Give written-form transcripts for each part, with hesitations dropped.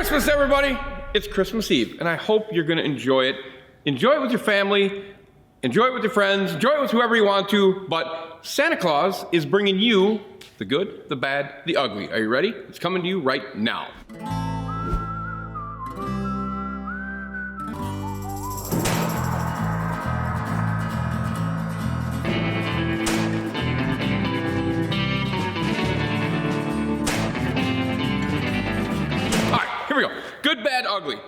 Christmas, everybody! It's Christmas Eve, and I hope you're going to enjoy it. Enjoy it with your family, enjoy it with your friends, enjoy it with whoever you want to, but Santa Claus is bringing you the good, the bad, the ugly. Are you ready? It's coming to you right now. Here we go. Good, bad, ugly.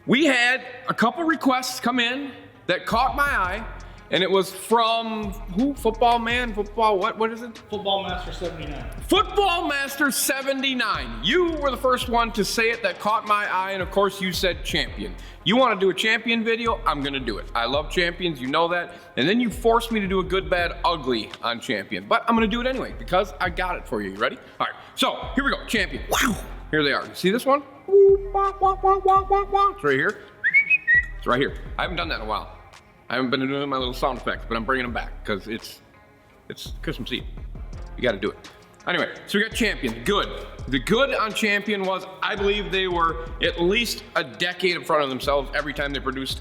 We had a couple requests come in that caught my eye, and it was from who? Football man? Football what? What is it? Football Master 79. Football Master 79. You were the first one to say it that caught my eye, and of course you said champion. You want to do a champion video? I'm going to do it. I love champions, you know that. And then you forced me to do a good, bad, ugly on champion. But I'm going to do it anyway because I got it for you. You ready? All right. So here we go. Champion. Wow. Here they are. You see this one? It's right here. It's right here. I haven't done that in a while. I haven't been doing my little sound effects, but I'm bringing them back because it's Christmas Eve. You got to do it. Anyway, so we got champion. Good. The good on champion was I believe they were at least a decade in front of themselves every time they produced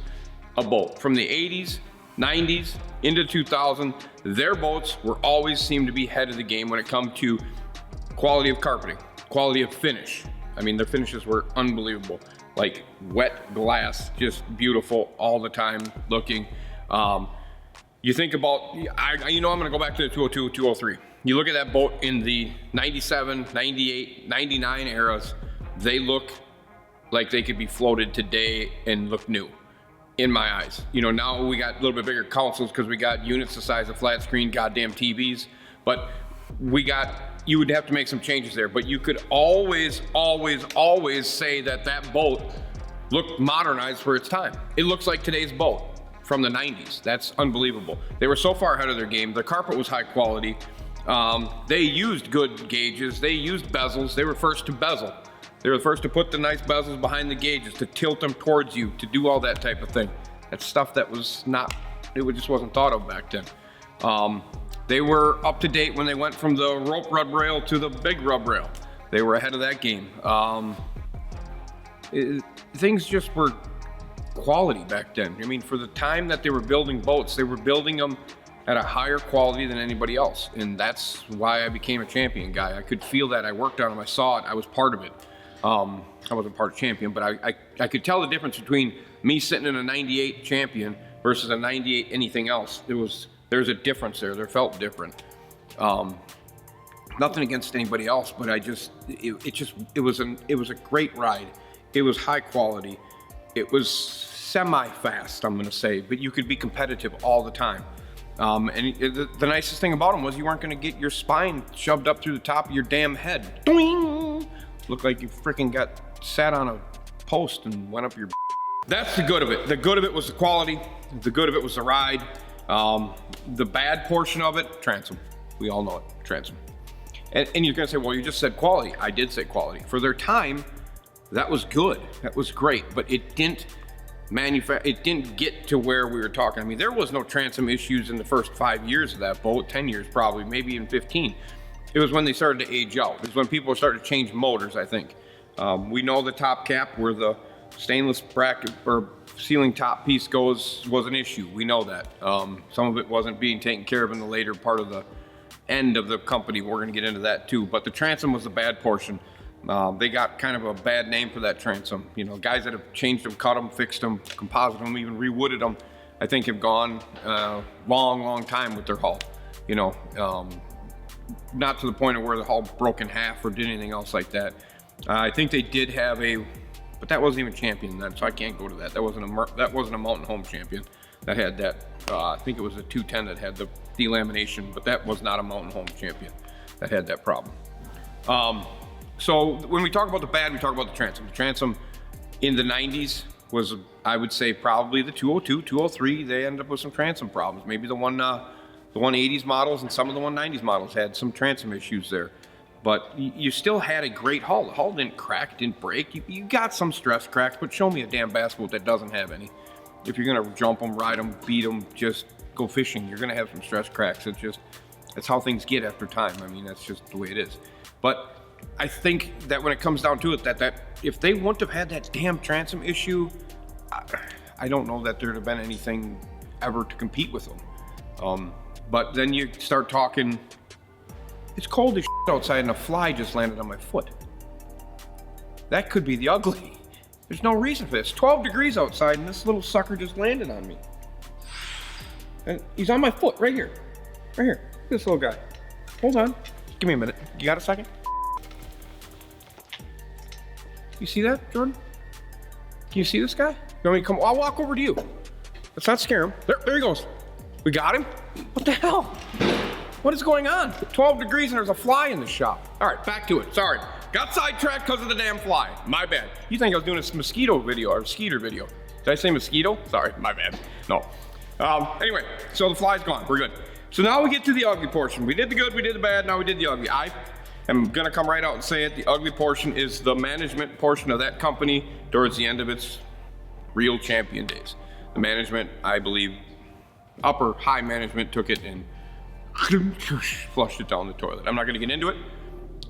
a boat. From the 80s, 90s, into 2000, their boats were always seemed to be ahead of the game when it comes to quality of carpeting, quality of finish. I mean, their finishes were unbelievable. Like wet glass, just beautiful all the time looking. You think about, I'm gonna go back to the 202, 203. You look at that boat in the 97, 98, 99 eras, they look like they could be floated today and look new, in my eyes. You know, now we got a little bit bigger consoles because we got units the size of flat screen goddamn TVs, but you would have to make some changes there, but you could always, always, always say that that boat looked modernized for its time. It looks like today's boat from the 90s. That's unbelievable. They were so far ahead of their game. The carpet was high quality. They used good gauges. They used bezels. They were first to bezel. They were the first to put the nice bezels behind the gauges, to tilt them towards you, to do all that type of thing. That's stuff that was not, it just wasn't thought of back then. They were up to date when they went from the rope rub rail to the big rub rail. They were ahead of that game. Things just were quality back then. I mean, for the time that they were building boats, they were building them at a higher quality than anybody else. And that's why I became a champion guy. I could feel that. I worked on them. I saw it. I was part of it. I wasn't part of champion, but I could tell the difference between me sitting in a 98 champion versus a 98 anything else. There's a difference there. They felt different. Nothing against anybody else, but it was a great ride. It was high quality. It was semi-fast, I'm gonna say, but you could be competitive all the time. The nicest thing about them was you weren't gonna get your spine shoved up through the top of your damn head. Doing! Looked like you freaking got sat on a post and went up your. That's the good of it. The good of it was the quality. The good of it was the ride. The bad portion of it, transom. We all know it, transom. And you're gonna say, well, you just said quality. I did say quality. For their time, that was good. That was great, but it didn't get to where we were talking. I mean, there was no transom issues in the first 5 years of that boat, 10 years probably, maybe even 15. It was when they started to age out. It was when people started to change motors, I think. We know the top cap where the stainless bracket or ceiling top piece goes was an issue. We know that. Some of it wasn't being taken care of in the later part of the end of the company. We're gonna get into that too. But the transom was the bad portion. They got kind of a bad name for that transom. You know, guys that have changed them, cut them, fixed them, composited them, even rewooded them, I think have gone long time with their hull. You know, not to the point of where the hull broke in half or did anything else like that. I think they did have but that wasn't even champion then, so I can't go to that. That wasn't a Mountain Home champion that had that. I think it was a 210 that had the delamination, but that was not a Mountain Home champion that had that problem. So when we talk about the bad, we talk about the transom. The transom in the 90s was, I would say, probably the 202, 203. They ended up with some transom problems. Maybe the 180s models and some of the 190s models had some transom issues there. But you still had a great hull. The hull didn't crack, didn't break. You got some stress cracks, but show me a damn bass boat that doesn't have any. If you're gonna jump them, ride them, beat them, just go fishing, you're gonna have some stress cracks. It's how things get after time. I mean, that's just the way it is. But I think that when it comes down to it, that if they wouldn't have had that damn transom issue, I don't know that there'd have been anything ever to compete with them. But then you start talking, it's cold as shit outside and a fly just landed on my foot. That could be the ugly. There's no reason for this. 12 degrees outside and this little sucker just landed on me. And he's on my foot right here. Right here. This little guy. Hold on. Give me a minute. You got a second? You see that, Jordan? Can you see this guy? You want me to come? I'll walk over to you. Let's not scare him. There he goes. We got him? What the hell? What is going on? 12 degrees and there's a fly in the shop. All right, back to it. Sorry. Got sidetracked because of the damn fly. My bad. You think I was doing a mosquito video or skeeter video. Did I say mosquito? Sorry, my bad. No. Anyway, so the fly's gone. We're good. So now we get to the ugly portion. We did the good, we did the bad, now we did the ugly. I am gonna come right out and say it. The ugly portion is the management portion of that company towards the end of its real champion days. The management, I believe, upper high management took it and flushed it down the toilet. I'm not gonna get into it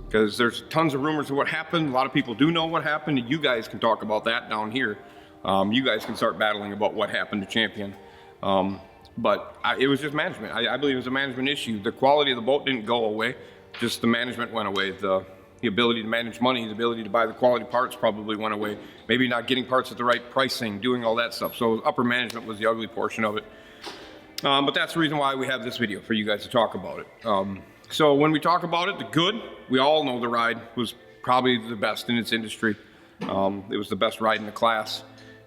because there's tons of rumors of what happened. A lot of people do know what happened, and you guys can talk about that down here. You guys can start battling about what happened to Champion. But it was just management. I believe it was a management issue. The quality of the boat didn't go away, just the management went away. The ability to manage money, the ability to buy the quality parts probably went away. Maybe not getting parts at the right pricing, doing all that stuff. So upper management was the ugly portion of it. But that's the reason why we have this video, for you guys to talk about it. So when we talk about it, the good, we all know the ride was probably the best in its industry. It was the best ride in the class.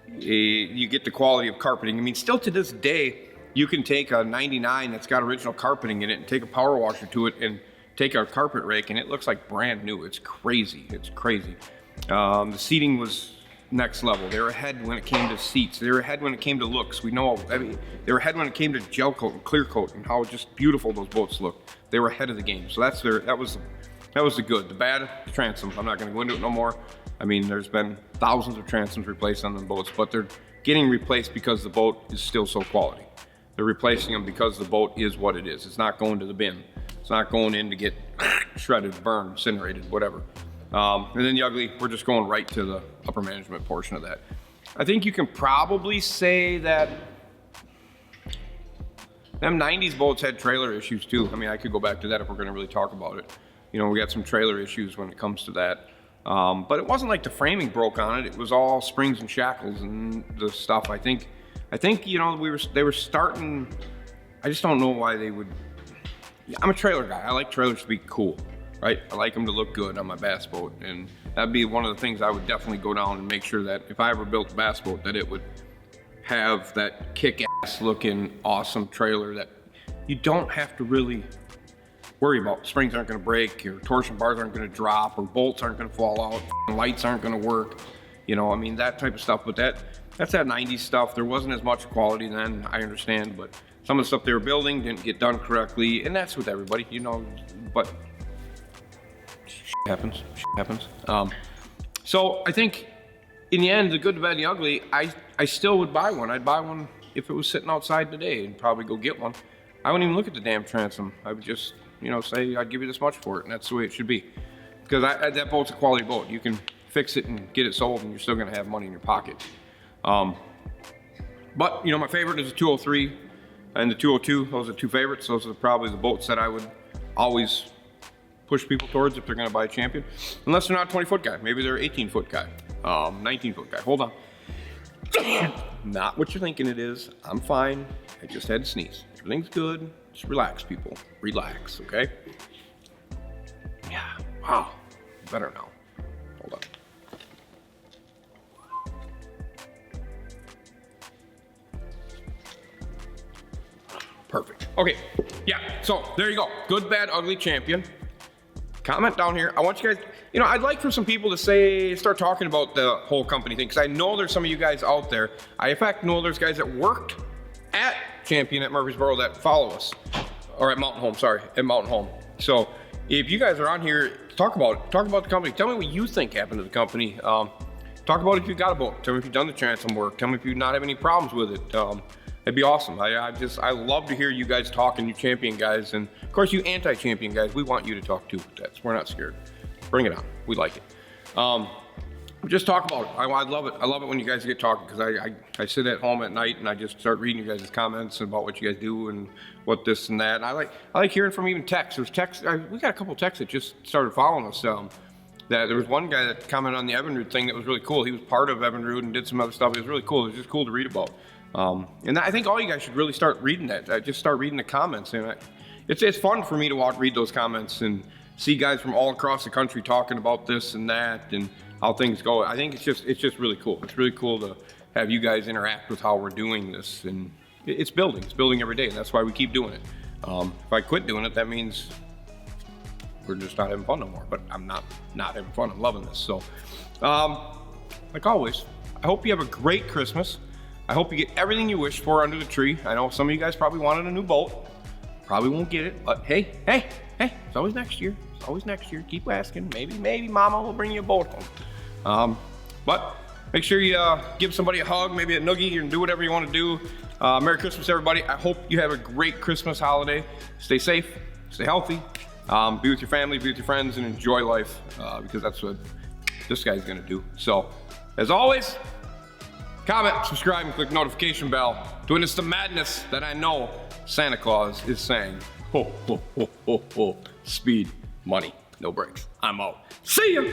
You get the quality of carpeting. I mean, still to this day, you can take a 99 that's got original carpeting in it and take a power washer to it and take a carpet rake and it looks like brand new. It's crazy. It's crazy. The seating was next level. They were ahead when it came to seats. They were ahead when it came to looks. We know, I mean, they were ahead when it came to gel coat and clear coat and how just beautiful those boats looked. They were ahead of the game. So that was the good. The bad, the transoms. I'm not going to go into it no more. I mean, there's been thousands of transoms replaced on the boats, but they're getting replaced because the boat is still so quality. They're replacing them because the boat is what it is. It's not going to the bin. It's not going in to get shredded, burned, incinerated, whatever. And then the ugly, we're just going right to the upper management portion of that. I think you can probably say that them 90s boats had trailer issues too. I mean, I could go back to that if we're gonna really talk about it. You know, we got some trailer issues when it comes to that. But it wasn't like the framing broke on it. It was all springs and shackles and the stuff. I think, you know, they were starting, I just don't know why they would. I'm a trailer guy. I like trailers to be cool, right? I like them to look good on my bass boat. And that'd be one of the things I would definitely go down and make sure that if I ever built a bass boat, that it would have that kick-ass looking awesome trailer that you don't have to really worry about. Springs aren't gonna break, your torsion bars aren't gonna drop, or bolts aren't gonna fall out, lights aren't gonna work. You know, I mean, that type of stuff. But that's that 90s stuff. There wasn't as much quality then, I understand, but some of the stuff they were building didn't get done correctly, and that's with everybody, you know, but shit happens. So I think in the end, the good, the bad, and the ugly, I still would buy one. I'd buy one if it was sitting outside today and probably go get one. I wouldn't even look at the damn transom. I would just, you know, say I'd give you this much for it, and that's the way it should be. Because that boat's a quality boat. You can fix it and get it sold, and you're still gonna have money in your pocket. But, you know, my favorite is the 203 and the 202. Those are two favorites. Those are probably the boats that I would always push people towards if they're gonna buy a Champion. Unless they're not a 20-foot guy. Maybe they're an 18-foot guy, 19-foot guy. Hold on. Not what you're thinking it is. I'm fine. I just had to sneeze. Everything's good. Just relax, people. Relax, okay? Yeah. Wow. Better now. Hold on. Perfect. Okay. Yeah. So there you go. Good, bad, ugly Champion. Comment down here. I want you guys, you know, I'd like for some people to start talking about the whole company thing, because I know there's some of you guys out there. I, in fact, know there's guys that worked at Champion at Murfreesboro that follow us, or at Mountain Home, sorry, at Mountain Home. So if you guys are on here, talk about it. Talk about the company. Tell me what you think happened to the company. Talk about if you got a boat. Tell me if you've done the transom work. Tell me if you not have any problems with it. It'd be awesome. I love to hear you guys talking, you Champion guys, and of course you anti-Champion guys. We want you to talk too. We're not scared. Bring it on. We like it. But Just talk about it. I love it. I love it when you guys get talking, because I sit at home at night and I just start reading you guys' comments about what you guys do and what this and that. And I like hearing from even texts. There's texts. We got a couple texts that just started following us. That there was one guy that commented on the Evinrude thing that was really cool. He was part of Evinrude and did some other stuff. It was really cool. It was just cool to read about. And I think all you guys should really start reading that. Just start reading the comments. And it's fun for me to read those comments and see guys from all across the country talking about this and that and how things go. I think it's just really cool. It's really cool to have you guys interact with how we're doing this, and it's building. It's building every day, and that's why we keep doing it. If I quit doing it, that means we're just not having fun no more. But I'm not having fun. I'm loving this. So, like always, I hope you have a great Christmas. I hope you get everything you wish for under the tree. I know some of you guys probably wanted a new boat. Probably won't get it, but hey, it's always next year. It's always next year. Keep asking. Maybe Mama will bring you a boat home. But make sure you give somebody a hug, maybe a noogie, and do whatever you want to do. Merry Christmas, everybody. I hope you have a great Christmas holiday. Stay safe, stay healthy, be with your family, be with your friends, and enjoy life, because that's what this guy's gonna do. So, as always, comment, subscribe, and click notification bell to witness the madness that I know Santa Claus is saying. Ho, ho, ho, ho, ho. Speed, money, no brakes. I'm out. See ya!